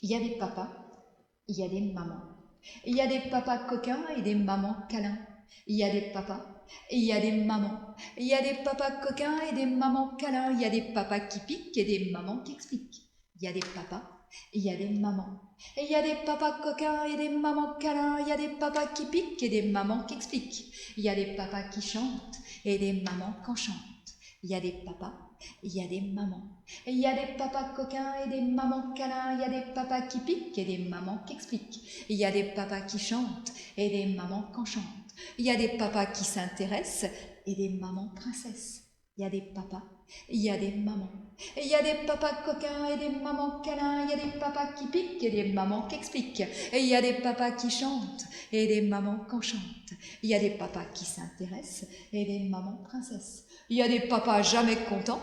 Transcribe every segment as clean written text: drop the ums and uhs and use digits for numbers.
Il y a des papas, il y a des mamans. Il y a des papas coquins et des mamans câlins. Il y a des papas et il y a des mamans. Il y a des papas coquins et des mamans câlins. Il y a des papas qui piquent et des mamans qui expliquent. Il y a des papas et il y a des mamans. Et il y a des papas coquins et des mamans câlins. Il y a des papas qui piquent et des mamans qui expliquent. Il y a des papas qui chantent et des mamans qui en chantent. Il y a des papas, il y a des mamans. Et il y a des papas coquins et des mamans câlins. Il y a des papas qui piquent et des mamans qui expliquent. Il y a des papas qui chantent et des mamans qui en chantent. Il y a des papas qui s'intéressent et des mamans princesses. Il y a des papas, il y a des mamans. Et il y a des papas coquins et des mamans câlins. Il y a des papas qui piquent et des mamans qui expliquent. Et il y a des papas qui chantent et des mamans qui en chantent. Il y a des papas qui s'intéressent et des mamans princesses. Il y a des papas jamais contents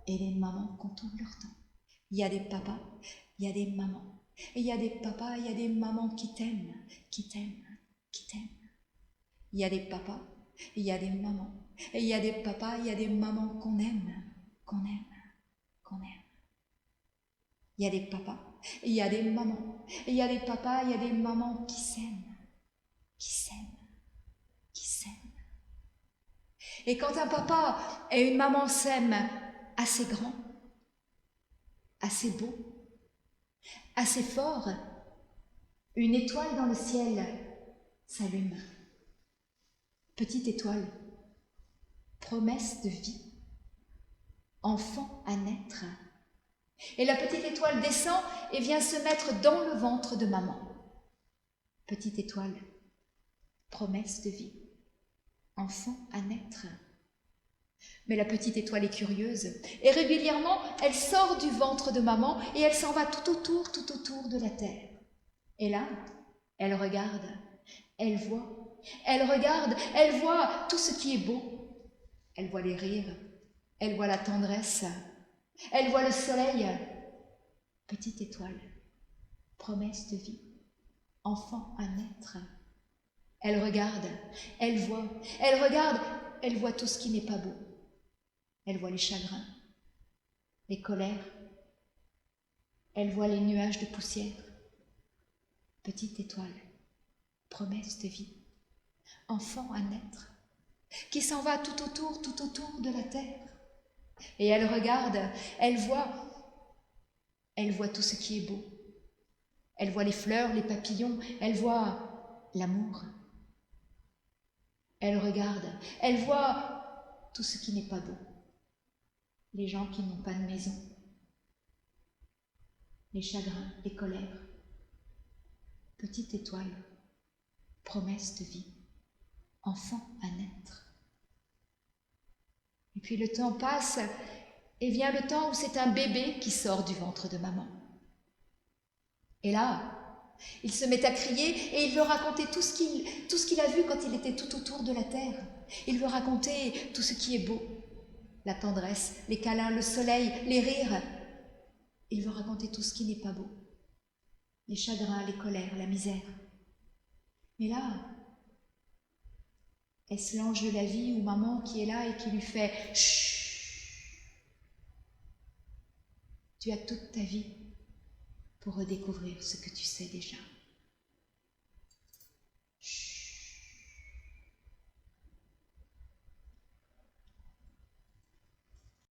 et des mamans qui ont tout leur temps. Il y a des papas, il y a des mamans. Et il y a des papas, il y a des mamans qui t'aiment, qui t'aiment, qui t'aiment. Il y a des papas, il y a des mamans. Et il y a des papas, il y a des mamans qu'on aime, qu'on aime, qu'on aime. Il y a des papas, il y a des mamans. Et il y a des papas, il y a des mamans qui s'aiment, qui s'aiment, qui s'aiment. Et quand un papa et une maman s'aiment assez grand, assez beau, assez fort, une étoile dans le ciel s'allume. Petite étoile, promesse de vie, enfant à naître. Et la petite étoile descend et vient se mettre dans le ventre de maman. Petite étoile, promesse de vie, enfant à naître. Mais la petite étoile est curieuse et régulièrement elle sort du ventre de maman et elle s'en va tout autour de la terre. Et là, elle regarde, elle voit, elle regarde, elle voit tout ce qui est beau. Elle voit les rires, elle voit la tendresse, elle voit le soleil. Petite étoile, promesse de vie, enfant à naître. Elle regarde, elle voit, elle regarde, elle voit tout ce qui n'est pas beau. Elle voit les chagrins, les colères, elle voit les nuages de poussière. Petite étoile, promesse de vie, enfant à naître, qui s'en va tout autour de la terre. Et elle regarde, elle voit tout ce qui est beau. Elle voit les fleurs, les papillons, elle voit l'amour. Elle regarde, elle voit tout ce qui n'est pas beau. Les gens qui n'ont pas de maison, les chagrins, les colères. Petite étoile, promesse de vie, enfant à naître. Et puis le temps passe et vient le temps où c'est un bébé qui sort du ventre de maman. Et là, il se met à crier et il veut raconter tout ce qu'il a vu quand il était tout autour de la terre. Il veut raconter tout ce qui est beau, la tendresse, les câlins, le soleil, les rires. Il veut raconter tout ce qui n'est pas beau, les chagrins, les colères, la misère. Mais là, est-ce l'ange de la vie ou maman qui est là et qui lui fait « Chut ! Tu as toute ta vie pour redécouvrir ce que tu sais déjà. »